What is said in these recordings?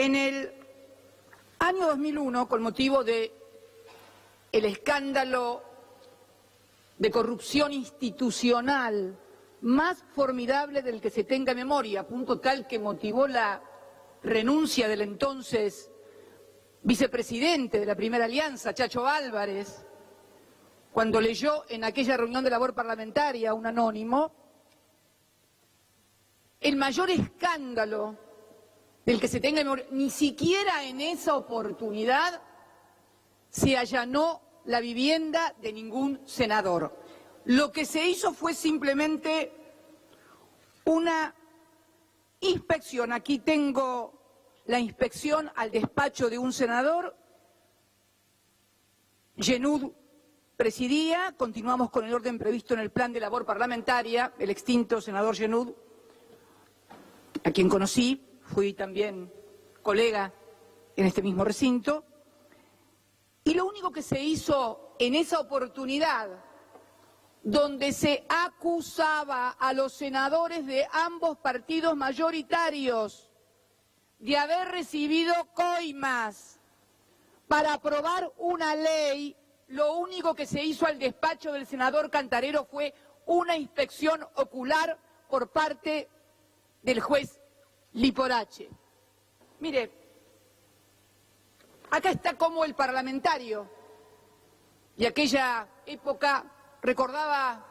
En el año 2001, con motivo de el escándalo de corrupción institucional más formidable del que se tenga memoria, a punto tal que motivó la renuncia del entonces vicepresidente de la Primera Alianza, Chacho Álvarez, cuando leyó en aquella reunión de labor parlamentaria un anónimo, el mayor escándalo del que se tenga memoria, ni siquiera en esa oportunidad se allanó la vivienda de ningún senador. Lo que se hizo fue simplemente una inspección. Aquí tengo la inspección al despacho de un senador. Genud presidía, continuamos con el orden previsto en el plan de labor parlamentaria, el extinto senador Genud, a quien conocí, fui también colega en este mismo recinto, y lo único que se hizo en esa oportunidad, donde se acusaba a los senadores de ambos partidos mayoritarios de haber recibido coimas para aprobar una ley, lo único que se hizo al despacho del senador Cantarero fue una inspección ocular por parte del juez Liporache. Mire, acá está como el parlamentario de aquella época recordaba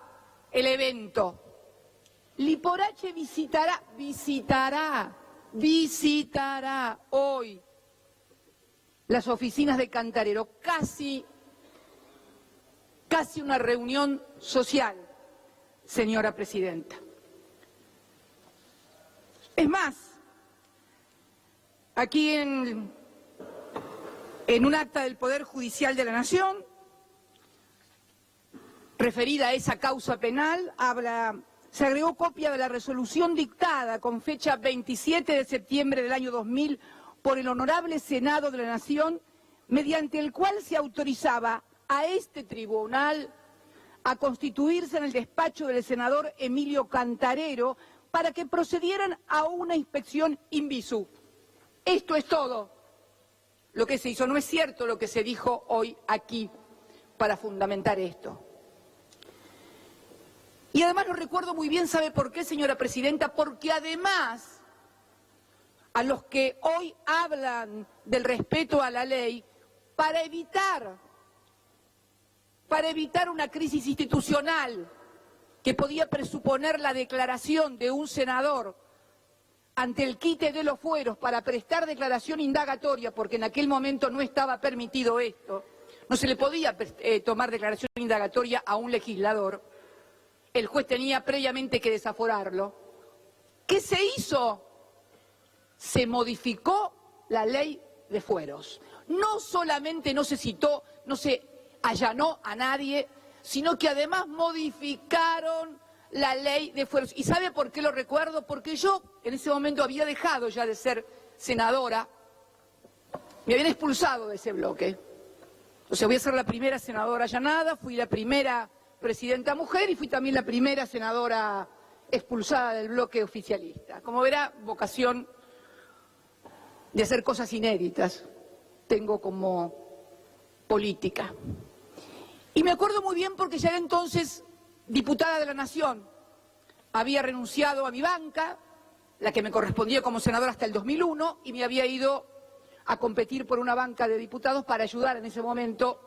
el evento. Liporache visitará hoy las oficinas de Cantarero, casi una reunión social, señora presidenta. Es más, aquí en un acta del Poder Judicial de la Nación, referida a esa causa penal, se agregó copia de la resolución dictada con fecha 27 de septiembre del año 2000 por el Honorable Senado de la Nación, mediante el cual se autorizaba a este tribunal a constituirse en el despacho del senador Emilio Cantarero para que procedieran a una inspección in visu. Esto es todo lo que se hizo. No es cierto lo que se dijo hoy aquí para fundamentar esto. Y además lo recuerdo muy bien, ¿sabe por qué, señora presidenta? Porque además a los que hoy hablan del respeto a la ley, para evitar una crisis institucional que podía presuponer la declaración de un senador ante el quite de los fueros para prestar declaración indagatoria, porque en aquel momento no estaba permitido esto, no se le podía tomar declaración indagatoria a un legislador, el juez tenía previamente que desaforarlo. ¿Qué se hizo? Se modificó la ley de fueros. No solamente no se citó, no se allanó a nadie, sino que además modificaron la ley de fueros. ¿Y sabe por qué lo recuerdo? Porque yo en ese momento había dejado ya de ser senadora, me habían expulsado de ese bloque. O sea, voy a ser la primera senadora allanada, fui la primera presidenta mujer y fui también la primera senadora expulsada del bloque oficialista. Como verá, vocación de hacer cosas inéditas tengo como política. Y me acuerdo muy bien porque ya era entonces diputada de la Nación. Había renunciado a mi banca, la que me correspondía como senadora hasta el 2001, y me había ido a competir por una banca de diputados para ayudar en ese momento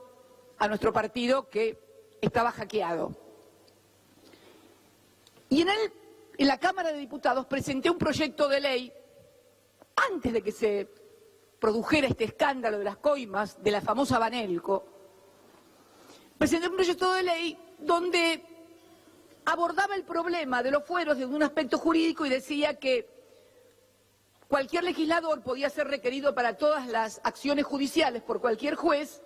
a nuestro partido que estaba hackeado. Y en la Cámara de Diputados presenté un proyecto de ley, antes de que se produjera este escándalo de las coimas, de la famosa Banelco, presenté un proyecto de ley donde abordaba el problema de los fueros desde un aspecto jurídico y decía que cualquier legislador podía ser requerido para todas las acciones judiciales por cualquier juez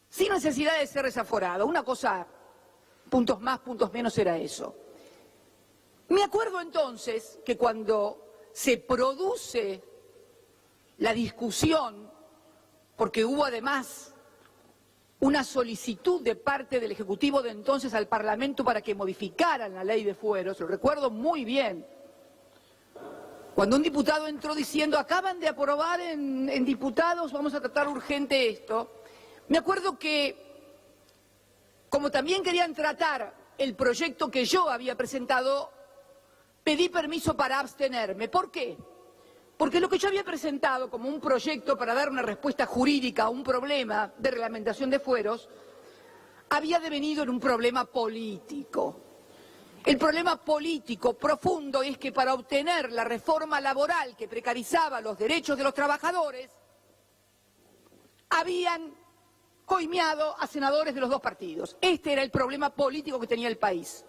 sin necesidad de ser desaforado. Una cosa, puntos más, puntos menos, era eso. Me acuerdo entonces que cuando se produce la discusión, porque hubo además una solicitud de parte del Ejecutivo de entonces al Parlamento para que modificaran la ley de fueros, lo recuerdo muy bien. Cuando un diputado entró diciendo, acaban de aprobar en diputados, vamos a tratar urgente esto, me acuerdo que, como también querían tratar el proyecto que yo había presentado, pedí permiso para abstenerme. ¿Por qué? Porque lo que yo había presentado como un proyecto para dar una respuesta jurídica a un problema de reglamentación de fueros, había devenido en un problema político. El problema político profundo es que para obtener la reforma laboral que precarizaba los derechos de los trabajadores, habían coimeado a senadores de los dos partidos. Este era el problema político que tenía el país.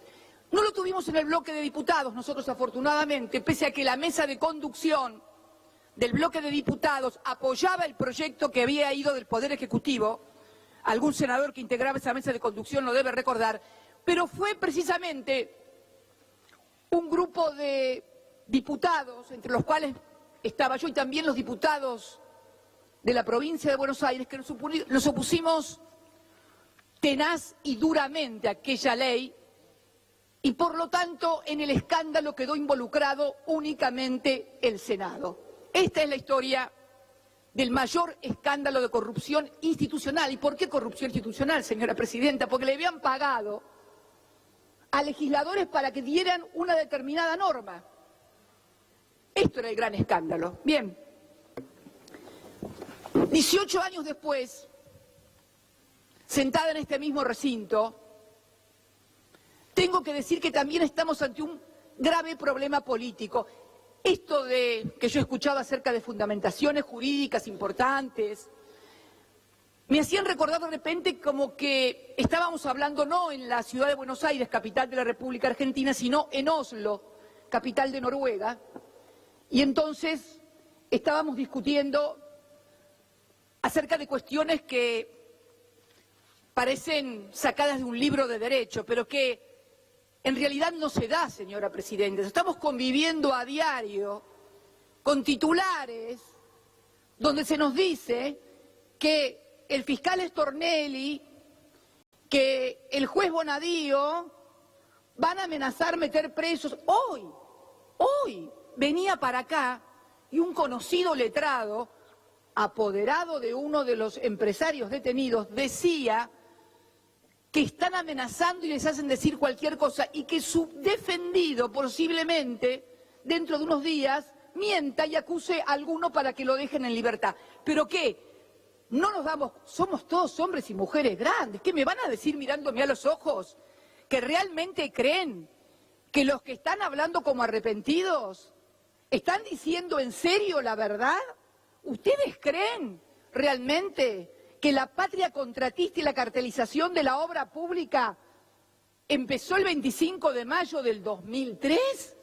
No lo tuvimos en el bloque de diputados, nosotros afortunadamente, pese a que la mesa de conducción del bloque de diputados apoyaba el proyecto que había ido del Poder Ejecutivo, algún senador que integraba esa mesa de conducción lo debe recordar, pero fue precisamente un grupo de diputados, entre los cuales estaba yo y también los diputados de la provincia de Buenos Aires, que nos opusimos tenaz y duramente a aquella ley y por lo tanto en el escándalo quedó involucrado únicamente el Senado. Esta es la historia del mayor escándalo de corrupción institucional. ¿Y por qué corrupción institucional, señora presidenta? Porque le habían pagado a legisladores para que dieran una determinada norma. Esto era el gran escándalo. Bien, 18 años después, sentada en este mismo recinto, tengo que decir que también estamos ante un grave problema político. Esto de que yo escuchaba acerca de fundamentaciones jurídicas importantes, me hacían recordar de repente como que estábamos hablando no en la ciudad de Buenos Aires, capital de la República Argentina, sino en Oslo, capital de Noruega, y entonces estábamos discutiendo acerca de cuestiones que parecen sacadas de un libro de derecho, pero que en realidad no se da, señora presidenta. Estamos conviviendo a diario con titulares donde se nos dice que el fiscal Stornelli, que el juez Bonadío van a amenazar meter presos. Hoy venía para acá y un conocido letrado, apoderado de uno de los empresarios detenidos, decía que están amenazando y les hacen decir cualquier cosa y que su defendido posiblemente dentro de unos días mienta y acuse a alguno para que lo dejen en libertad. ¿Pero qué? No nos damos, somos todos hombres y mujeres grandes. ¿Qué me van a decir mirándome a los ojos? ¿Que realmente creen que los que están hablando como arrepentidos están diciendo en serio la verdad? ¿Ustedes creen realmente que la patria contratista y la cartelización de la obra pública empezó el 25 de mayo del 2003?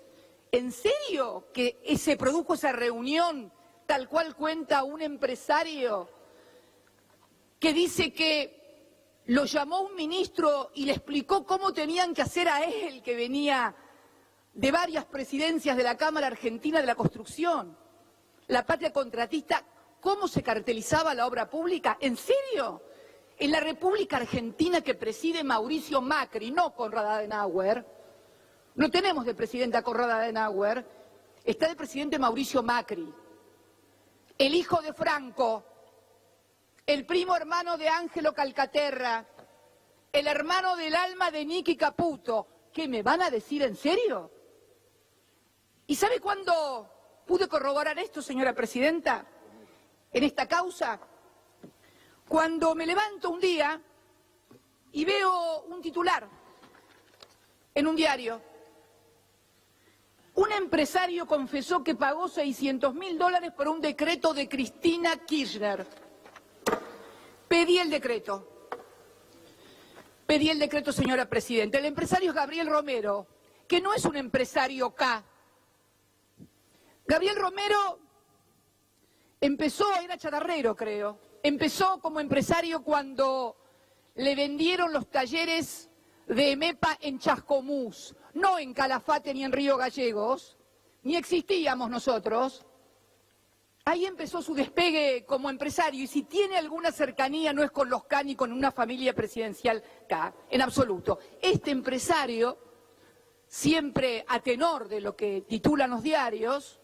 ¿En serio que se produjo esa reunión tal cual cuenta un empresario que dice que lo llamó un ministro y le explicó cómo tenían que hacer a él, que venía de varias presidencias de la Cámara Argentina de la Construcción? La patria contratista, ¿cómo se cartelizaba la obra pública? ¿En serio? En la República Argentina que preside Mauricio Macri, no Konrad Adenauer, no tenemos de presidente a Konrad Adenauer, está de presidente Mauricio Macri, el hijo de Franco, el primo hermano de Ángelo Calcaterra, el hermano del alma de Nicky Caputo. ¿Qué me van a decir en serio? ¿Y sabe cuándo pude corroborar esto, señora presidenta, en esta causa? Cuando me levanto un día y veo un titular en un diario. Un empresario confesó que pagó $600.000 por un decreto de Cristina Kirchner. Pedí el decreto, señora presidenta. El empresario es Gabriel Romero, que no es un empresario K. Gabriel Romero era chatarrero, creo. Empezó como empresario cuando le vendieron los talleres de EMEPA en Chascomús, no en Calafate ni en Río Gallegos, ni existíamos nosotros. Ahí empezó su despegue como empresario, y si tiene alguna cercanía no es con los K ni con una familia presidencial K, en absoluto. Este empresario, siempre a tenor de lo que titulan los diarios,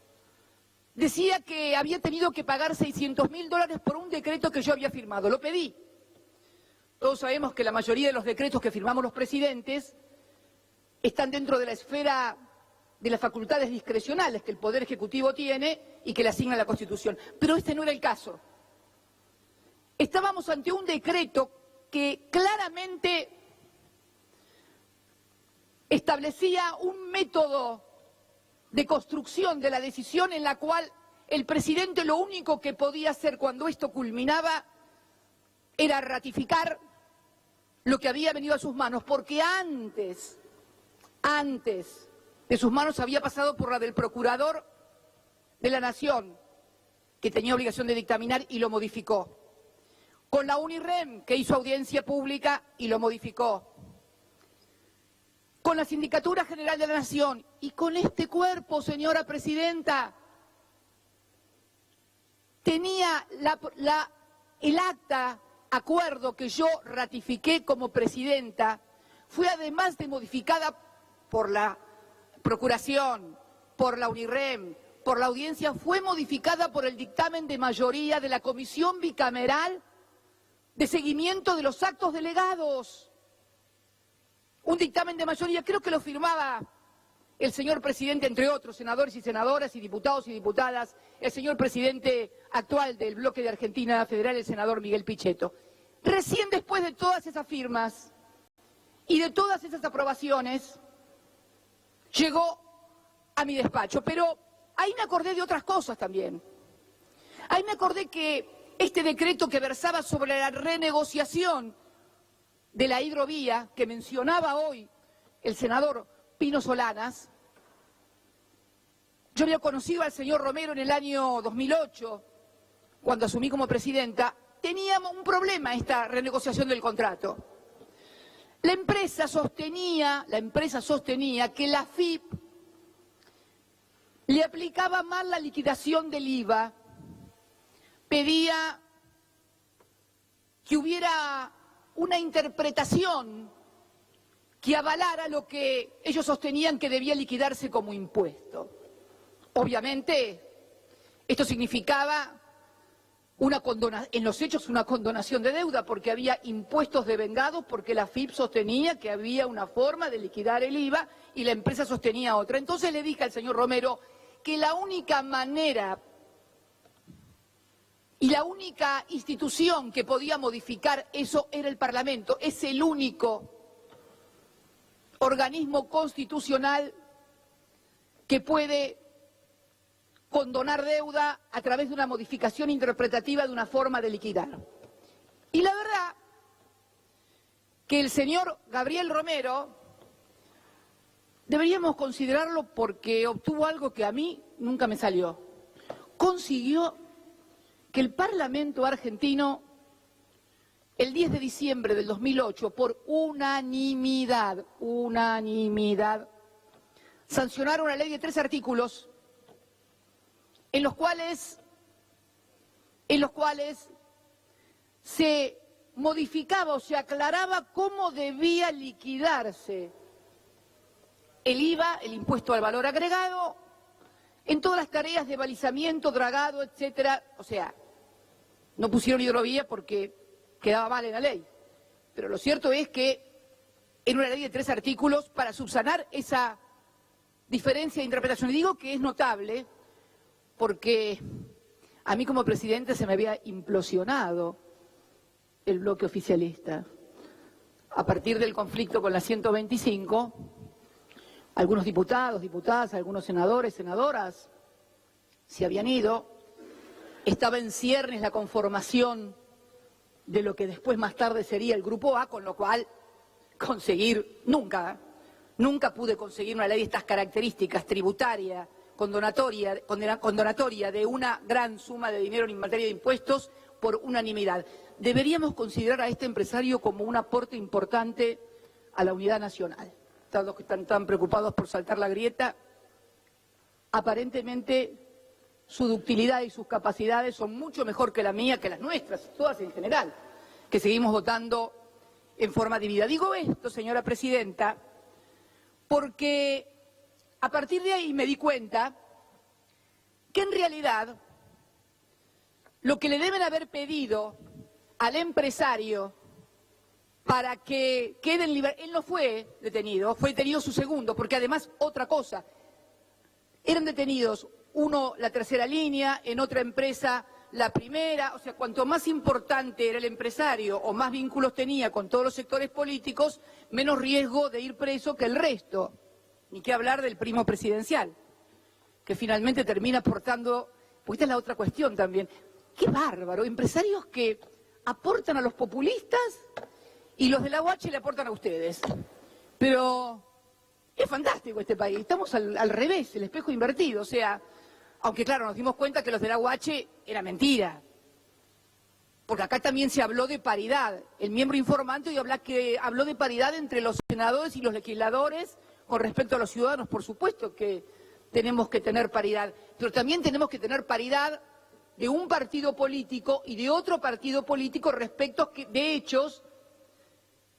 decía que había tenido que pagar $600.000 por un decreto que yo había firmado. Lo pedí. Todos sabemos que la mayoría de los decretos que firmamos los presidentes están dentro de la esfera de las facultades discrecionales que el Poder Ejecutivo tiene y que le asigna la Constitución. Pero este no era el caso. Estábamos ante un decreto que claramente establecía un método de construcción de la decisión en la cual el presidente lo único que podía hacer cuando esto culminaba era ratificar lo que había venido a sus manos, porque antes de sus manos había pasado por la del Procurador de la Nación, que tenía obligación de dictaminar y lo modificó. Con la UNIREM, que hizo audiencia pública y lo modificó. Con la Sindicatura General de la Nación y con este cuerpo, señora Presidenta, tenía el acta, acuerdo que yo ratifiqué como Presidenta, fue además de modificada por la Procuración, por la UNIREM, por la audiencia, fue modificada por el dictamen de mayoría de la Comisión Bicameral de Seguimiento de los Actos Delegados. Un dictamen de mayoría, creo que lo firmaba el señor presidente, entre otros, senadores y senadoras y diputados y diputadas, el señor presidente actual del bloque de Argentina Federal, el senador Miguel Pichetto. Recién después de todas esas firmas y de todas esas aprobaciones, llegó a mi despacho. Pero ahí me acordé de otras cosas también. Ahí me acordé que este decreto que versaba sobre la renegociación de la hidrovía, que mencionaba hoy el senador Pino Solanas, yo había conocido al señor Romero en el año 2008, cuando asumí como presidenta, teníamos un problema esta renegociación del contrato. La empresa sostenía que la AFIP le aplicaba mal la liquidación del IVA, pedía que hubiera una interpretación que avalara lo que ellos sostenían que debía liquidarse como impuesto. Obviamente, esto significaba en los hechos una condonación de deuda, porque había impuestos devengados, porque la AFIP sostenía que había una forma de liquidar el IVA y la empresa sostenía otra. Entonces le dije al señor Romero que la única manera y la única institución que podía modificar eso era el Parlamento. Es el único organismo constitucional que puede condonar deuda a través de una modificación interpretativa de una forma de liquidar. Y la verdad que el señor Gabriel Romero deberíamos considerarlo porque obtuvo algo que a mí nunca me salió. Consiguió que el Parlamento argentino, el 10 de diciembre del 2008, por unanimidad, sancionara una ley de 3 artículos en los cuales se modificaba o se aclaraba cómo debía liquidarse el IVA, el impuesto al valor agregado, en todas las tareas de balizamiento, dragado, etcétera. O sea, no pusieron hidrovía porque quedaba mal en la ley. Pero lo cierto es que en una ley de 3 artículos, para subsanar esa diferencia de interpretación, y digo que es notable porque a mí como presidente se me había implosionado el bloque oficialista. A partir del conflicto con la 125, algunos diputados, diputadas, algunos senadores, senadoras se habían ido. Estaba en ciernes la conformación de lo que después más tarde sería el Grupo A, con lo cual nunca pude conseguir una ley de estas características, tributaria, condonatoria de una gran suma de dinero en materia de impuestos por unanimidad. Deberíamos considerar a este empresario como un aporte importante a la unidad nacional. Los que están tan preocupados por saltar la grieta, aparentemente su ductilidad y sus capacidades son mucho mejor que la mía, que las nuestras, todas en general, que seguimos votando en forma dividida. Digo esto, señora Presidenta, porque a partir de ahí me di cuenta que en realidad lo que le deben haber pedido al empresario para que quede en libertad, él no fue detenido su segundo, porque además otra cosa, eran detenidos uno la tercera línea, en otra empresa la primera, o sea, cuanto más importante era el empresario o más vínculos tenía con todos los sectores políticos, menos riesgo de ir preso que el resto, ni qué hablar del primo presidencial, que finalmente termina aportando, porque esta es la otra cuestión también, qué bárbaro, empresarios que aportan a los populistas y los de la UH le aportan a ustedes. Pero es fantástico este país, estamos al revés, el espejo invertido, o sea, aunque claro, nos dimos cuenta que los de la UH era mentira, porque acá también se habló de paridad, el miembro informante hoy habló de paridad entre los senadores y los legisladores con respecto a los ciudadanos, por supuesto que tenemos que tener paridad, pero también tenemos que tener paridad de un partido político y de otro partido político respecto de hechos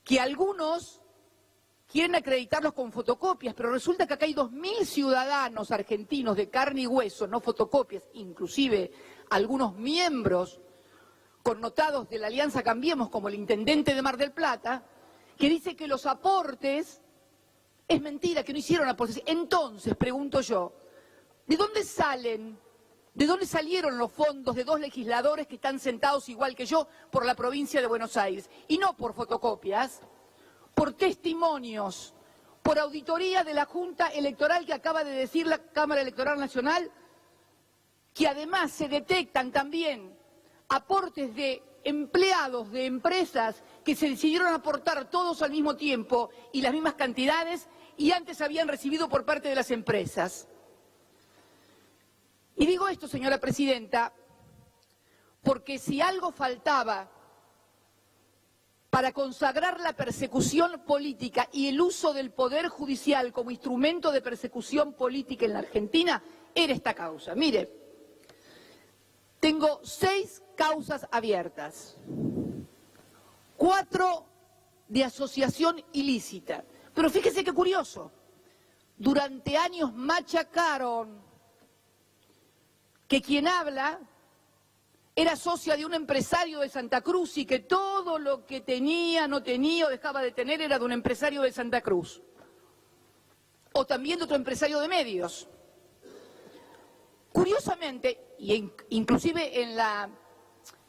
que algunos quieren acreditarlos con fotocopias, pero resulta que acá hay 2.000 ciudadanos argentinos de carne y hueso, no fotocopias, inclusive algunos miembros connotados de la Alianza Cambiemos, como el intendente de Mar del Plata, que dice que los aportes, es mentira, que no hicieron aportes. Entonces, pregunto yo, ¿de dónde salen? ¿De dónde salieron los fondos de 2 legisladores que están sentados igual que yo por la provincia de Buenos Aires? Y no por fotocopias, por testimonios, por auditoría de la Junta Electoral que acaba de decir la Cámara Electoral Nacional, que además se detectan también aportes de empleados de empresas que se decidieron aportar todos al mismo tiempo y las mismas cantidades y antes habían recibido por parte de las empresas. Y digo esto, señora presidenta, porque si algo faltaba para consagrar la persecución política y el uso del Poder Judicial como instrumento de persecución política en la Argentina, era esta causa. Mire, tengo 6 causas abiertas, 4 de asociación ilícita. Pero fíjese qué curioso, durante años machacaron que quien habla era socia de un empresario de Santa Cruz y que todo lo que tenía, no tenía o dejaba de tener era de un empresario de Santa Cruz. O también de otro empresario de medios. Curiosamente, y inclusive en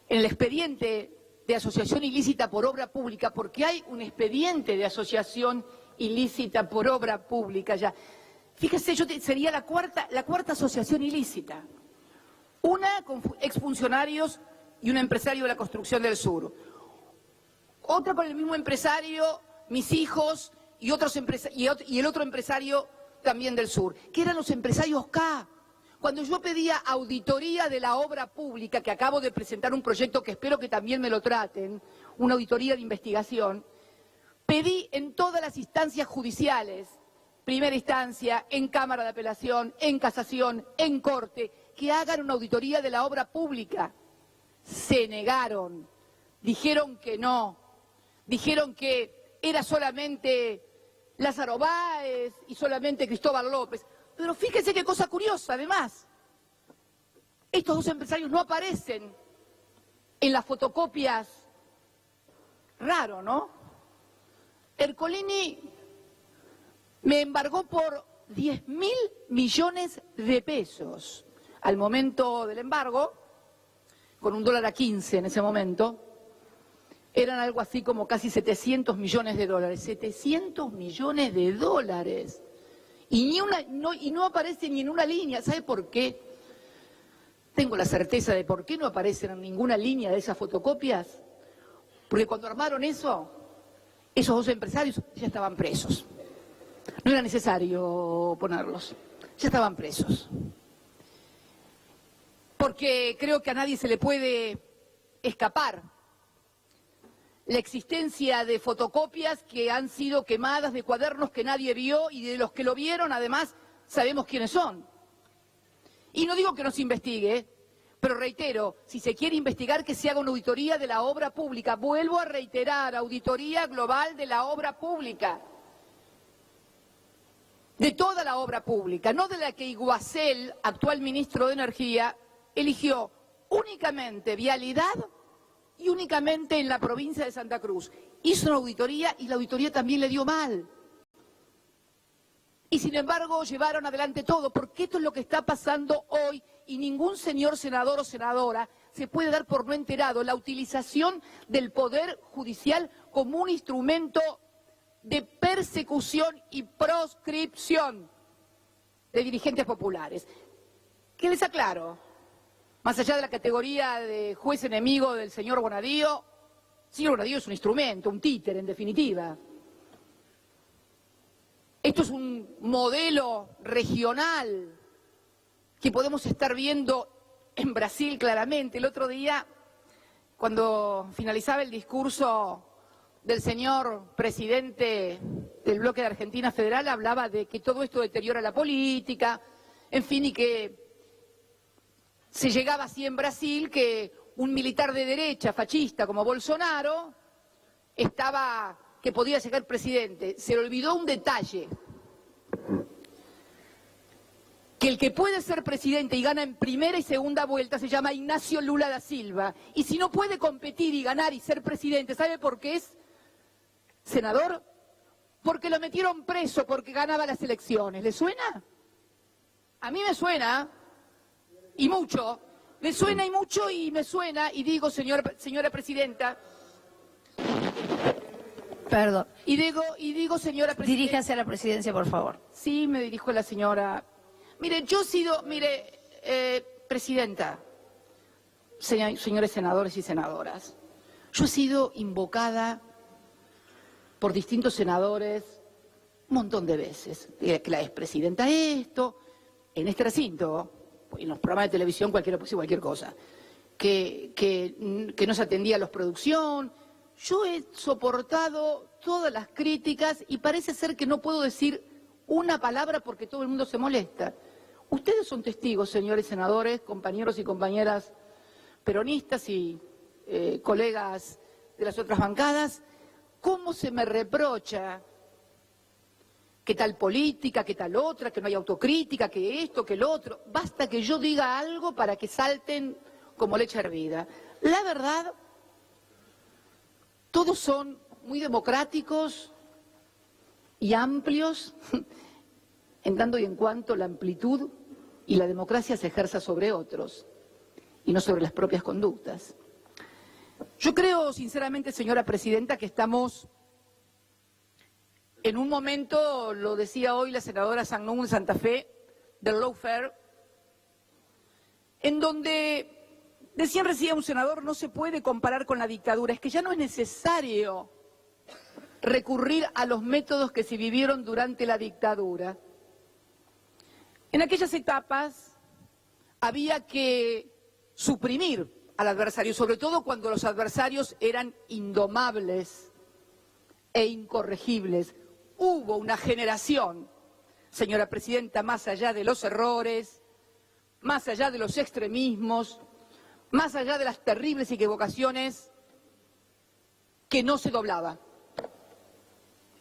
el expediente de asociación ilícita por obra pública, porque hay un expediente de asociación ilícita por obra pública ya. Fíjese, sería la cuarta asociación ilícita. Una con exfuncionarios y un empresario de la construcción del sur. Otra con el mismo empresario, mis hijos y el otro empresario también del sur, que eran los empresarios K. Cuando yo pedía auditoría de la obra pública, que acabo de presentar un proyecto que espero que también me lo traten, una auditoría de investigación, pedí en todas las instancias judiciales, primera instancia, en Cámara de Apelación, en Casación, en Corte, que hagan una auditoría de la obra pública. Se negaron, dijeron que no, dijeron que era solamente Lázaro Báez y solamente Cristóbal López. Pero fíjense qué cosa curiosa, además, estos 2 empresarios no aparecen en las fotocopias, raro, ¿no? Ercolini me embargó por 10.000 millones de pesos. Al momento del embargo, con $1.15 en ese momento, eran algo así como casi 700 millones de dólares. 700 millones de dólares. Y no aparece ni en una línea. ¿Sabe por qué? Tengo la certeza de por qué no aparecen en ninguna línea de esas fotocopias. Porque cuando armaron eso, esos 2 empresarios ya estaban presos. No era necesario ponerlos, ya estaban presos. Porque creo que a nadie se le puede escapar la existencia de fotocopias que han sido quemadas, de cuadernos que nadie vio y de los que lo vieron, además, sabemos quiénes son. Y no digo que no se investigue, pero reitero, si se quiere investigar, que se haga una auditoría de la obra pública. Vuelvo a reiterar, auditoría global de la obra pública. de toda la obra pública, no de la que Iguacel, actual ministro de Energía, eligió únicamente vialidad y únicamente en la provincia de Santa Cruz. Hizo una auditoría y la auditoría también le dio mal. Y sin embargo llevaron adelante todo, porque esto es lo que está pasando hoy y ningún señor senador o senadora se puede dar por no enterado. La utilización del Poder Judicial como un instrumento de persecución y proscripción de dirigentes populares. ¿Qué les aclaro? Más allá de la categoría de juez enemigo del señor Bonadío, el señor Bonadío es un instrumento, un títere en definitiva. Esto es un modelo regional que podemos estar viendo en Brasil claramente. El otro día, cuando finalizaba el discurso del señor presidente del bloque de Argentina Federal, hablaba de que todo esto deteriora la política, en fin, y que se llegaba así en Brasil que un militar de derecha, fascista como Bolsonaro, que podía llegar presidente. Se le olvidó un detalle, que el que puede ser presidente y gana en primera y segunda vuelta se llama Ignacio Lula da Silva. Y si no puede competir y ganar y ser presidente, ¿sabe por qué es senador? Porque lo metieron preso porque ganaba las elecciones. ¿Le suena? A mí me suena, y mucho. Me suena y mucho y me suena, y digo, señora presidenta. Perdón. Y digo, señora presidenta. Diríjase a la presidencia, por favor. Sí, me dirijo a la señora. Mire, presidenta, señores senadores y senadoras, yo he sido invocada por distintos senadores un montón de veces, que la expresidenta esto, en este recinto, en los programas de televisión cualquiera puede decir cualquier cosa, que no se atendía a la producción. Yo he soportado todas las críticas y parece ser que no puedo decir una palabra porque todo el mundo se molesta. Ustedes son testigos, señores senadores, compañeros y compañeras peronistas y colegas de las otras bancadas, cómo se me reprocha que tal política, que tal otra, que no hay autocrítica, que esto, que lo otro. Basta que yo diga algo para que salten como leche hervida. La verdad, todos son muy democráticos y amplios, en tanto y en cuanto la amplitud y la democracia se ejerza sobre otros y no sobre las propias conductas. Yo creo, sinceramente, señora presidenta, que estamos en un momento, lo decía hoy la senadora Sangnún de Santa Fe, del lawfare, en donde, decía recién un senador, no se puede comparar con la dictadura, es que ya no es necesario recurrir a los métodos que se vivieron durante la dictadura. En aquellas etapas había que suprimir al adversario, sobre todo cuando los adversarios eran indomables e incorregibles. Hubo una generación, señora presidenta, más allá de los errores, más allá de los extremismos, más allá de las terribles equivocaciones, que no se doblaba.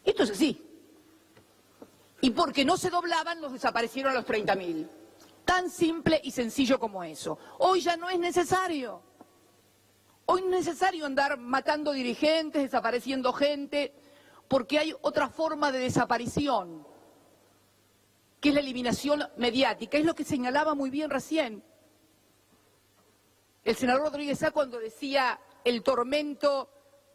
Esto es así. Y porque no se doblaban, los desaparecieron a los 30.000. Tan simple y sencillo como eso. Hoy ya no es necesario. Hoy no es necesario andar matando dirigentes, desapareciendo gente, porque hay otra forma de desaparición, que es la eliminación mediática. Es lo que señalaba muy bien recién el senador Rodríguez Sá cuando decía el tormento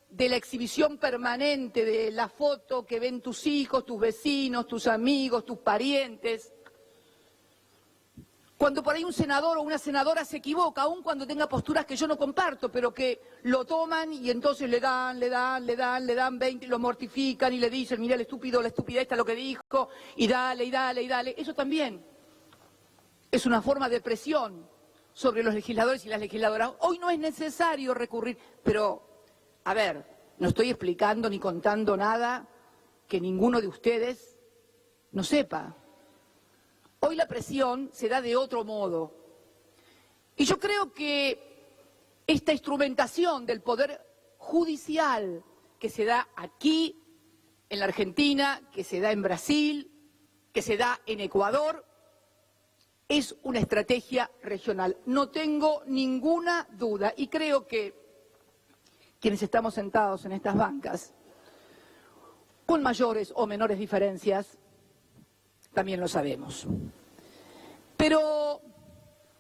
de la exhibición permanente de la foto que ven tus hijos, tus vecinos, tus amigos, tus parientes. Cuando por ahí un senador o una senadora se equivoca, aun cuando tenga posturas que yo no comparto, pero que lo toman y entonces le dan 20, lo mortifican y le dicen, mira el estúpido, la estúpida esta lo que dijo, y dale, y dale, y dale. Eso también es una forma de presión sobre los legisladores y las legisladoras. Hoy no es necesario recurrir, pero, a ver, no estoy explicando ni contando nada que ninguno de ustedes no sepa. Hoy la presión se da de otro modo. Y yo creo que esta instrumentación del Poder Judicial que se da aquí, en la Argentina, que se da en Brasil, que se da en Ecuador es una estrategia regional. No tengo ninguna duda y creo que quienes estamos sentados en estas bancas, con mayores o menores diferencias, también lo sabemos. Pero,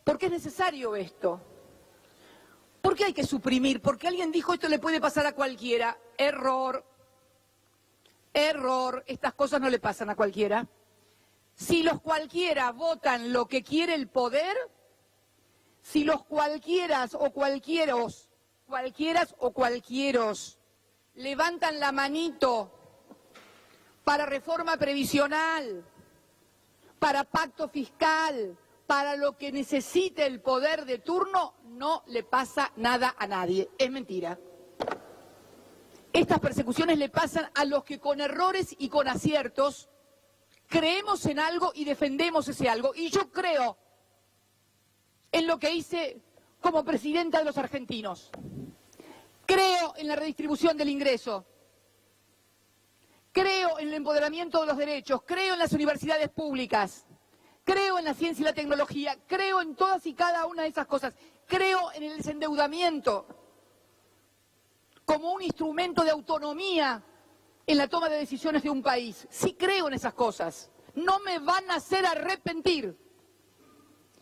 ¿por qué es necesario esto? ¿Por qué hay que suprimir? Porque alguien dijo esto le puede pasar a cualquiera. Error, error, estas cosas no le pasan a cualquiera. Si los cualquiera votan lo que quiere el poder, si los cualquieras o cualquieros levantan la manito para reforma previsional, para pacto fiscal, para lo que necesite el poder de turno, no le pasa nada a nadie. Es mentira. Estas persecuciones le pasan a los que con errores y con aciertos creemos en algo y defendemos ese algo. Y yo creo en lo que hice como presidenta de los argentinos. Creo en la redistribución del ingreso. Creo en el empoderamiento de los derechos. Creo en las universidades públicas. Creo en la ciencia y la tecnología. Creo en todas y cada una de esas cosas. Creo en el desendeudamiento como un instrumento de autonomía en la toma de decisiones de un país. Sí creo en esas cosas. No me van a hacer arrepentir.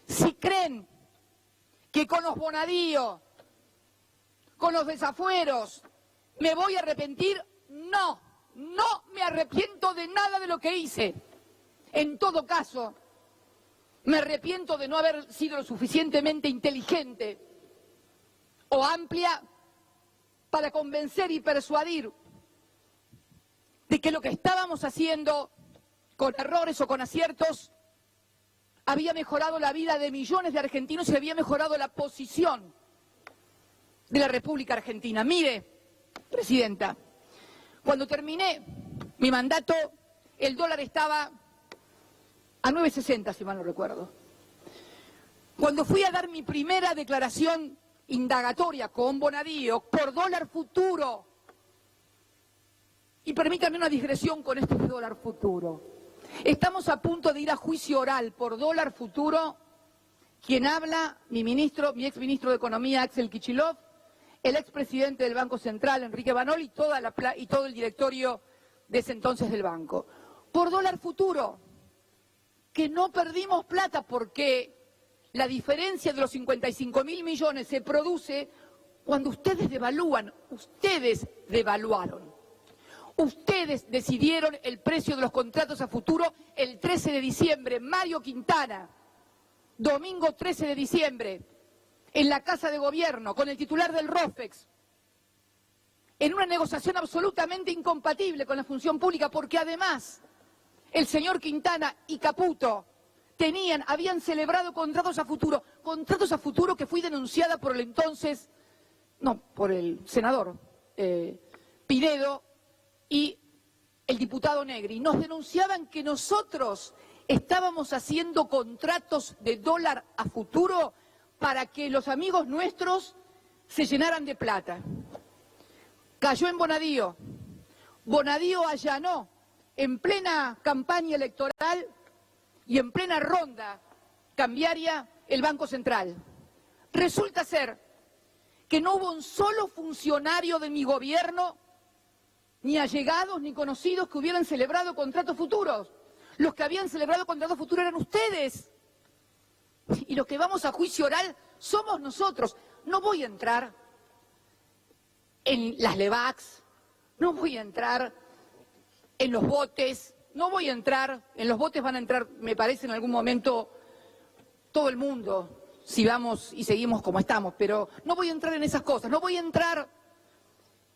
Si creen que con los bonadíos, con los desafueros, me voy a arrepentir, no me arrepiento de nada de lo que hice. En todo caso, me arrepiento de no haber sido lo suficientemente inteligente o amplia para convencer y persuadir de que lo que estábamos haciendo, con errores o con aciertos, había mejorado la vida de millones de argentinos y había mejorado la posición de la República Argentina. Mire, Presidenta, cuando terminé mi mandato, el dólar estaba a 9.60, si mal no recuerdo. Cuando fui a dar mi primera declaración indagatoria con Bonadío por dólar futuro, y permítanme una digresión con este dólar futuro. Estamos a punto de ir a juicio oral por dólar futuro. Quien habla, mi exministro de Economía, Axel Kicillof, el expresidente del Banco Central, Enrique Banol, y todo el directorio de ese entonces del banco. Por dólar futuro, que no perdimos plata porque la diferencia de los 55.000 millones se produce cuando ustedes devalúan, ustedes devaluaron. Ustedes decidieron el precio de los contratos a futuro el 13 de diciembre. Mario Quintana, domingo 13 de diciembre, en la Casa de Gobierno, con el titular del ROFEX, en una negociación absolutamente incompatible con la función pública, porque además el señor Quintana y Caputo habían celebrado contratos a futuro que fui denunciada por por el senador Pinedo y el diputado Negri. Nos denunciaban que nosotros estábamos haciendo contratos de dólar a futuro para que los amigos nuestros se llenaran de plata. Cayó en Bonadío. Bonadío allanó en plena campaña electoral y en plena ronda cambiaria el Banco Central. Resulta ser que no hubo un solo funcionario de mi gobierno, ni allegados ni conocidos, que hubieran celebrado contratos futuros. Los que habían celebrado contratos futuros eran ustedes. Y los que vamos a juicio oral somos nosotros. No voy a entrar en las LEVACs, no voy a entrar en los botes, en los botes van a entrar, me parece, en algún momento todo el mundo, si vamos y seguimos como estamos, pero no voy a entrar en esas cosas, no voy a entrar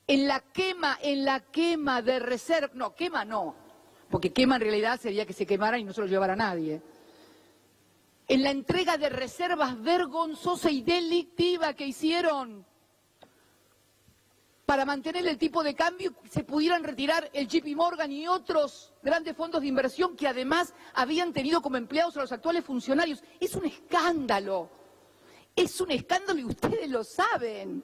en la quema de reservas, no, porque quema en realidad sería que se quemara y no se lo llevara a nadie. En la entrega de reservas vergonzosa y delictiva que hicieron para mantener el tipo de cambio, se pudieran retirar el JP Morgan y otros grandes fondos de inversión que además habían tenido como empleados a los actuales funcionarios. Es un escándalo y ustedes lo saben.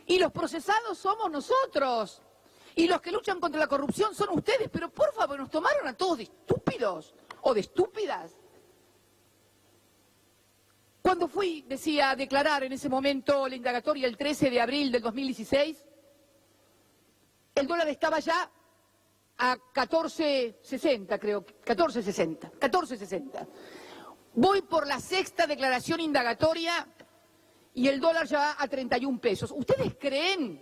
Y los procesados somos nosotros. Y los que luchan contra la corrupción son ustedes, pero por favor, ¿nos tomaron a todos de estúpidos o de estúpidas? Cuando fui, decía, a declarar en ese momento la indagatoria el 13 de abril del 2016, el dólar estaba ya a 14.60, creo, 14.60. Voy por la sexta declaración indagatoria y el dólar ya va a 31 pesos. ¿Ustedes creen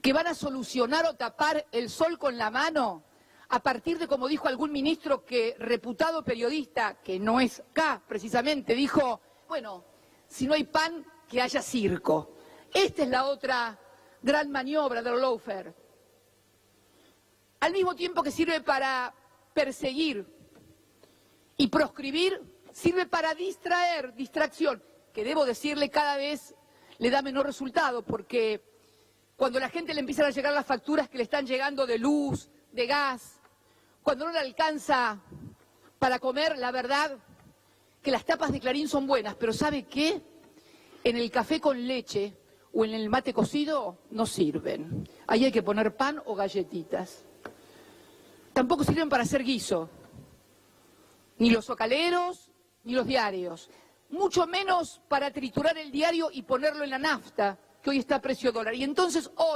que van a solucionar o tapar el sol con la mano a partir de, como dijo algún ministro que, reputado periodista, que no es acá precisamente, dijo, bueno, si no hay pan, que haya circo? Esta es la otra gran maniobra del lawfare. Al mismo tiempo que sirve para perseguir y proscribir, sirve para distraer, distracción, que debo decirle cada vez le da menor resultado, porque cuando a la gente le empiezan a llegar las facturas que le están llegando de luz, de gas, cuando no le alcanza para comer, la verdad que las tapas de Clarín son buenas, pero ¿sabe qué? En el café con leche o en el mate cocido no sirven. Ahí hay que poner pan o galletitas. Tampoco sirven para hacer guiso, ni los zocaleros, ni los diarios. Mucho menos para triturar el diario y ponerlo en la nafta, que hoy está a precio dólar. Y entonces hoy